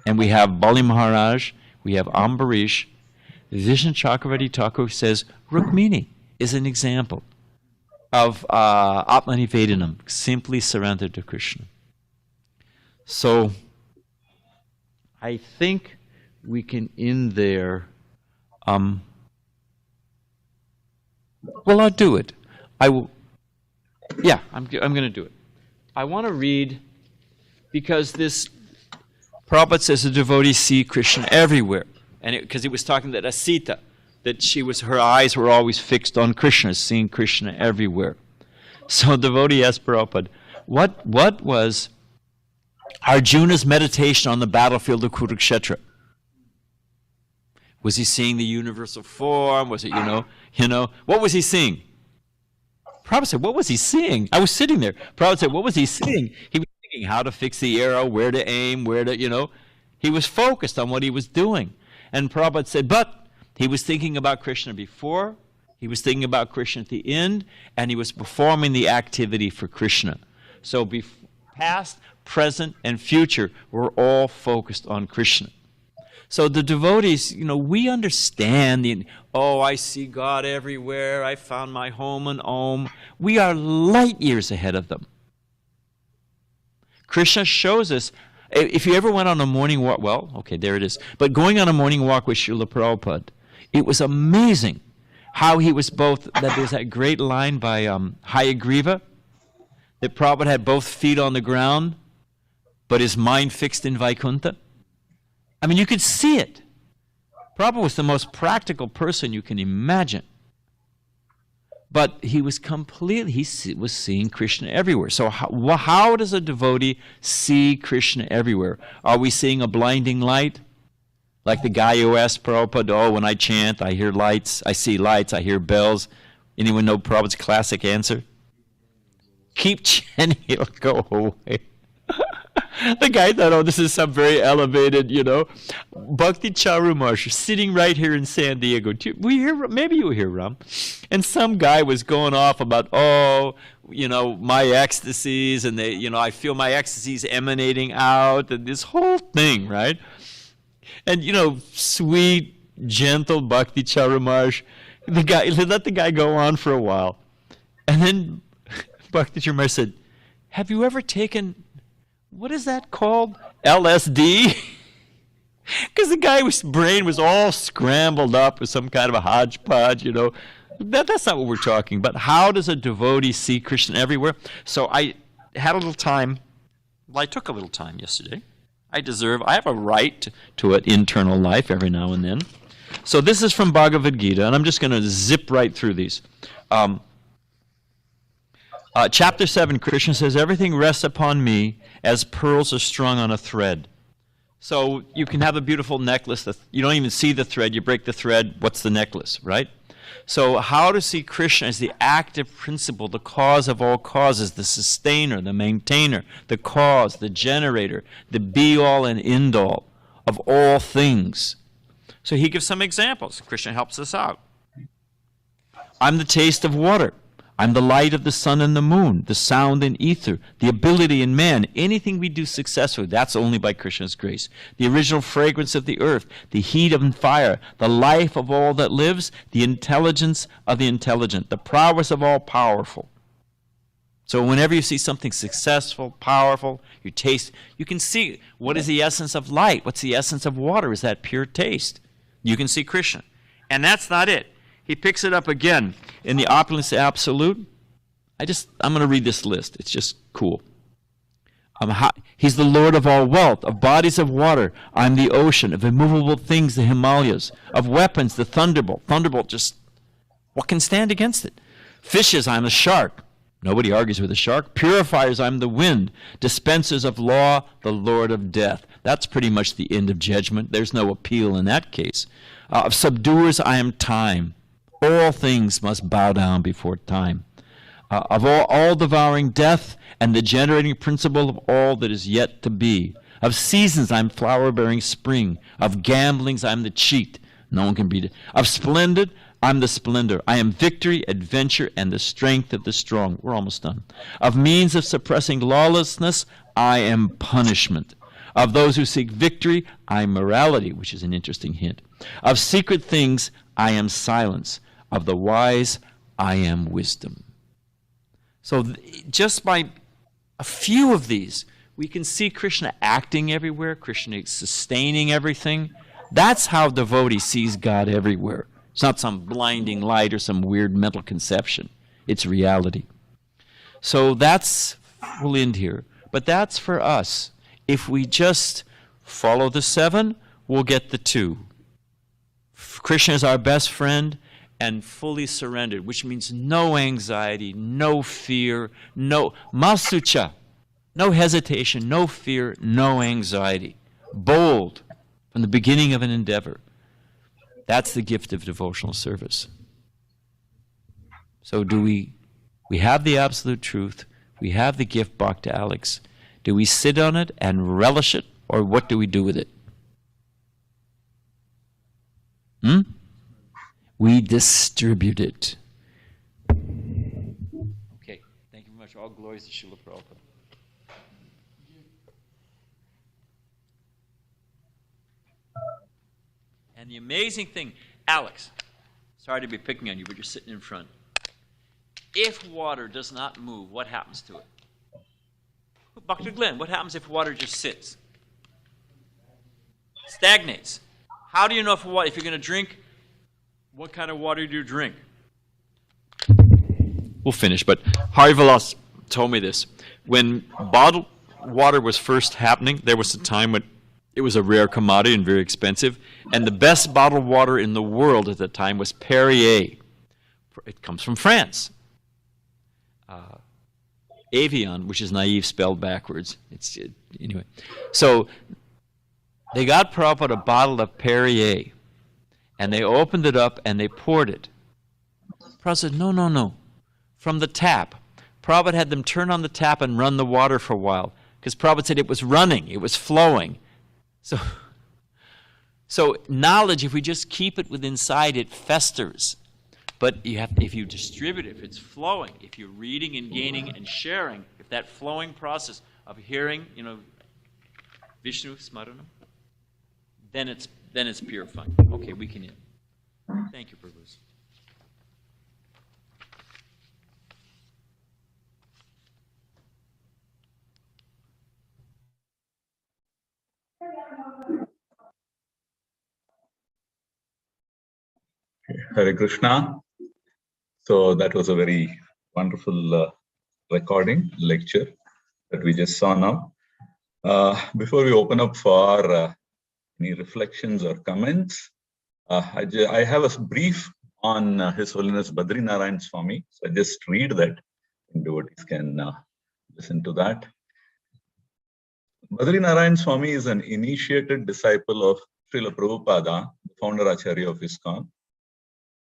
And we have Bali Maharaj. We have Ambarish. Vishnu Chakravarti Thakur says Rukmini is an example of Atmanivedanam, simply surrender to Krishna. So I think we can end there. Well, I'll do it. I will. Yeah, I'm going to do it. I want to read, because this Prabhupada says the devotees see Krishna everywhere, and because he was talking that Asita, that her eyes were always fixed on Krishna, seeing Krishna everywhere. So the devotee asked Prabhupada, what was Arjuna's meditation on the battlefield of Kurukshetra? Was he seeing the universal form? Was it, what was he seeing? Prabhupada said, what was he seeing? I was sitting there. Prabhupada said, what was he seeing? He was thinking how to fix the arrow, where to aim, He was focused on what he was doing. And Prabhupada said, but he was thinking about Krishna before, he was thinking about Krishna at the end, and he was performing the activity for Krishna. So past, present, and future were all focused on Krishna. So the devotees, we understand I see God everywhere, I found my home in Om. We are light years ahead of them. Krishna shows us, if you ever went on a morning walk, well, okay, there it is. But going on a morning walk with Srila Prabhupada, it was amazing how he was both, that there's that great line by Hayagriva, that Prabhupada had both feet on the ground, but his mind fixed in Vaikuntha. I mean, you could see it. Prabhupada was the most practical person you can imagine. But he was seeing Krishna everywhere. So how does a devotee see Krishna everywhere? Are we seeing a blinding light? Like the guy who asked Prabhupada, when I chant, I hear lights, I see lights, I hear bells. Anyone know Prabhupada's classic answer? Keep chanting, it'll go away. The guy thought, this is some very elevated, Bhakti Charu Maharaj sitting right here in San Diego. Maybe you hear Ram. And some guy was going off about, my ecstasies, and I feel my ecstasies emanating out, and this whole thing, right? And, sweet, gentle Bhakti Charu Maharaj, let the guy go on for a while. And then Bhakti Charu Maharaj said, have you ever taken, what is that called? LSD? Because the guy's brain was all scrambled up with some kind of a hodgepodge, That's not what we're talking about. How does a devotee see Krishna everywhere? So I had a little time. Well, I took a little time yesterday. I have a right to an internal life every now and then. So this is from Bhagavad Gita, and I'm just going to zip right through these. Chapter 7, Krishna says, everything rests upon me as pearls are strung on a thread. So you can have a beautiful necklace. You don't even see the thread. You break the thread. What's the necklace, right? So how to see Krishna as the active principle, the cause of all causes, the sustainer, the maintainer, the cause, the generator, the be-all and end-all of all things. So he gives some examples. Krishna helps us out. I'm the taste of water. I'm the light of the sun and the moon, the sound in ether, the ability in man. Anything we do successfully, that's only by Krishna's grace. The original fragrance of the earth, the heat of fire, the life of all that lives, the intelligence of the intelligent, the prowess of all powerful. So whenever you see something successful, powerful, you taste, you can see what is the essence of light, what's the essence of water, is that pure taste. You can see Krishna. And that's not it. He picks it up again in the Opulence Absolute. I'm going to read this list. It's just cool. He's the Lord of all wealth, of bodies of water. I'm the ocean, of immovable things, the Himalayas, of weapons, the thunderbolt. Thunderbolt, just, what can stand against it? Fishes, I'm the shark. Nobody argues with a shark. Purifiers, I'm the wind. Dispensers of law, the Lord of death. That's pretty much the end of judgment. There's no appeal in that case. Of subduers, I am time. All things must bow down before time. Of all devouring death, and the generating principle of all that is yet to be. Of seasons, I'm flower-bearing spring. Of gamblings, I'm the cheat. No one can beat it. Of splendid, I'm the splendor. I am victory, adventure, and the strength of the strong. We're almost done. Of means of suppressing lawlessness, I am punishment. Of those who seek victory, I am morality, which is an interesting hint. Of secret things, I am silence. Of the wise, I am wisdom. So just by a few of these, we can see Krishna acting everywhere, Krishna sustaining everything. That's how devotee sees God everywhere. It's not some blinding light or some weird mental conception. It's reality. So we'll end here. But that's for us. If we just follow the 7, we'll get the 2. Krishna is our best friend and fully surrendered, which means no anxiety, no fear, no masucha, no hesitation, no fear, no anxiety. Bold from the beginning of an endeavor. That's the gift of devotional service. So do we have the absolute truth, we have the gift, Bhakti Alex. Do we sit on it and relish it, or what do we do with it? We distribute it. Okay, thank you very much. All glories to Srila Prabhupada. And the amazing thing, Alex, sorry to be picking on you, but you're sitting in front. If water does not move, what happens to it? Dr. Glenn, what happens if water just sits? Stagnates. How do you know if you're going to drink, what kind of water do you drink? We'll finish, but Harivilas told me this. When bottled water was first happening, there was a time when it was a rare commodity and very expensive, and the best bottled water in the world at the time was Perrier. It comes from France. Avion, which is naive spelled backwards. Anyway. So they got Prabhupada a bottle of Perrier, and they opened it up and they poured it. Prabhupada said, no. From the tap. Prabhupada had them turn on the tap and run the water for a while, because Prabhupada said it was running, it was flowing. So knowledge, if we just keep it within inside, it festers. But if you distribute it, if it's flowing, if you're reading and gaining and sharing, if that flowing process of hearing, Vishnu Smaranam, then it's purifying. Okay, we can end. Thank you, Prabhu. Hare Krishna. So that was a very wonderful recording, lecture that we just saw now. Before we open up for any reflections or comments, I have a brief on His Holiness Badrinarayan Swami. So I just read that, and devotees can listen to that. Badrinarayan Swami is an initiated disciple of Srila Prabhupada, the founder Acharya of ISKCON.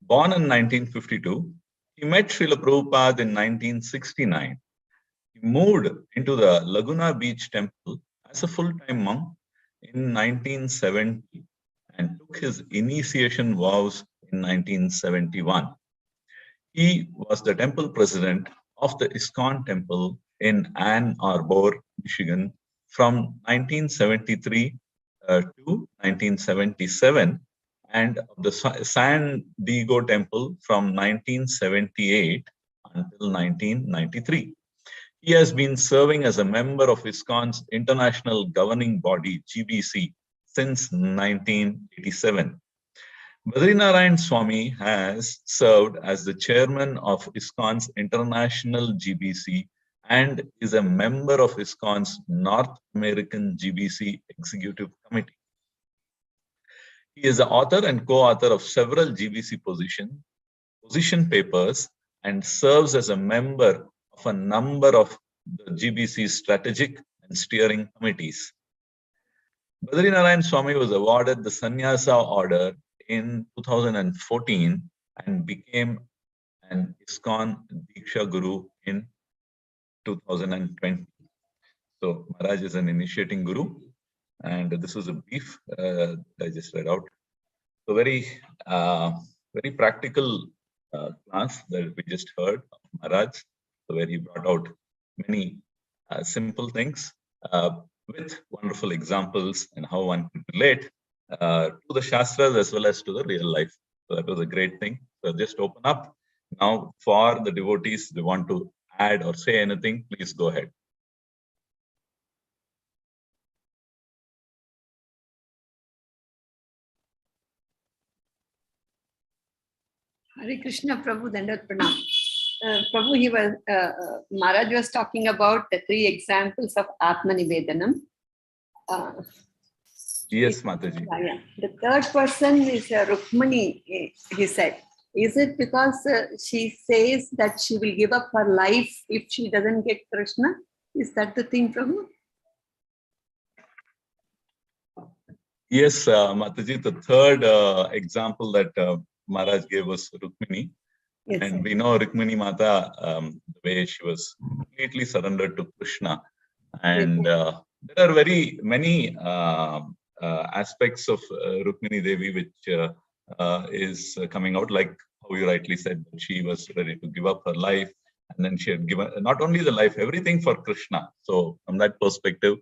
Born in 1952, he met Srila Prabhupada in 1969. He moved into the Laguna Beach Temple as a full-time monk in 1970 and took his initiation vows in 1971. He was the temple president of the ISKCON temple in Ann Arbor, Michigan from 1973 to 1977, and the San Diego Temple from 1978 until 1993. He has been serving as a member of ISKCON's international governing body, GBC, since 1987. Badrinarayan Swami has served as the chairman of ISKCON's international GBC and is a member of ISKCON's North American GBC Executive Committee. He is the author and co-author of several GBC position papers and serves as a member of a number of the GBC's strategic and steering committees. Badrinarayan Swami was awarded the Sannyasa order in 2014 and became an ISKCON Diksha Guru in 2020. So Maharaj is an initiating Guru, and this was a brief that I just read out. So very practical class that we just heard of Maharaj, where he brought out many simple things with wonderful examples and how one could relate to the Shastras as well as to the real life. So that was a great thing. So just open up now for the devotees. They want to add or say anything, please go ahead. Hare Krishna, Prabhu, Dandat Pranam. Prabhu, Maharaj was talking about the 3 examples of Atma Nivedanam. Yes, Mataji. Yeah. The third person is Rukmani, he said. Is it because she says that she will give up her life if she doesn't get Krishna? Is that the thing, Prabhu? Yes, Mataji, the third example that Maharaj gave was Rukmini. Yes, And sir. we know Rukmini Mata, the way she was completely surrendered to Krishna. And there are very many aspects of Rukmini Devi which is coming out, like how you rightly said, that she was ready to give up her life. And then she had given not only the life, everything for Krishna. So from that perspective,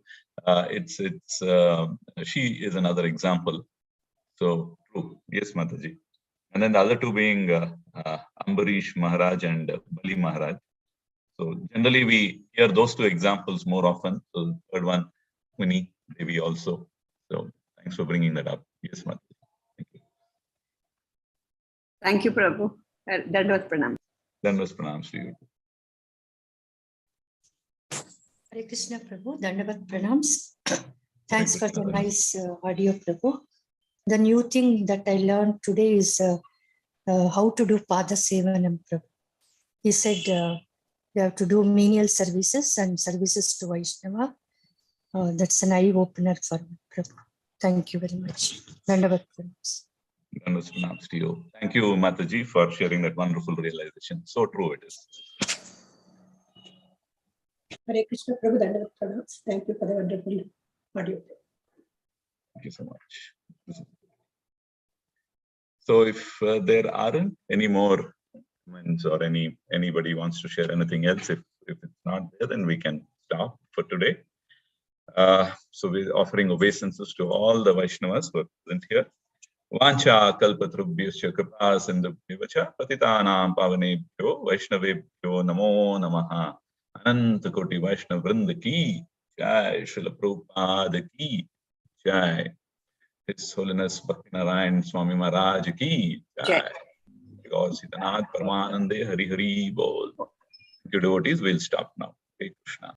she is another example. So true. Yes, Mataji. And then the other two being Ambarish Maharaj and Bali Maharaj. So generally we hear those two examples more often. So the third one, Rukmini Devi also. So thanks for bringing that up. Yes, Mataji. Thank you. Thank you, Prabhu. That was pranam. Then was pronounced to you. Hare Krishna Prabhu, Dandavat Pranams. Thanks for the Krishna. nice audio, Prabhu. The new thing that I learned today is how to do Pada Sevanam, Prabhu. He said you have to do menial services and services to Vaishnava. That's an eye opener for me, Prabhu. Thank you very much. Dandavat Pranams. Then was pronounced to you. Thank you, Mataji, for sharing that wonderful realization. So true it is. Hare Krishna Prabhu, Dandavat Pranams. Thank you for the wonderful audio. Thank you so much. So if there aren't any more comments or anybody wants to share anything else, if it's not there, then we can stop for today. So we're offering obeisances to all the Vaishnavas who are present here. Vancha kalpatrubhyascha kripa sindhubhyevacha patitanam pavanebhyo Vaishnavebhyo namo namaha. Ananta koti Vaishnav Vrinda ki jai, Srila Prabhupada ki jai. His Holiness Badrinarayan Swami Maharaj ki jai. God Sitanath Paramanande Hari Hari Bol. Devotees, we'll stop now. Hare Krishna.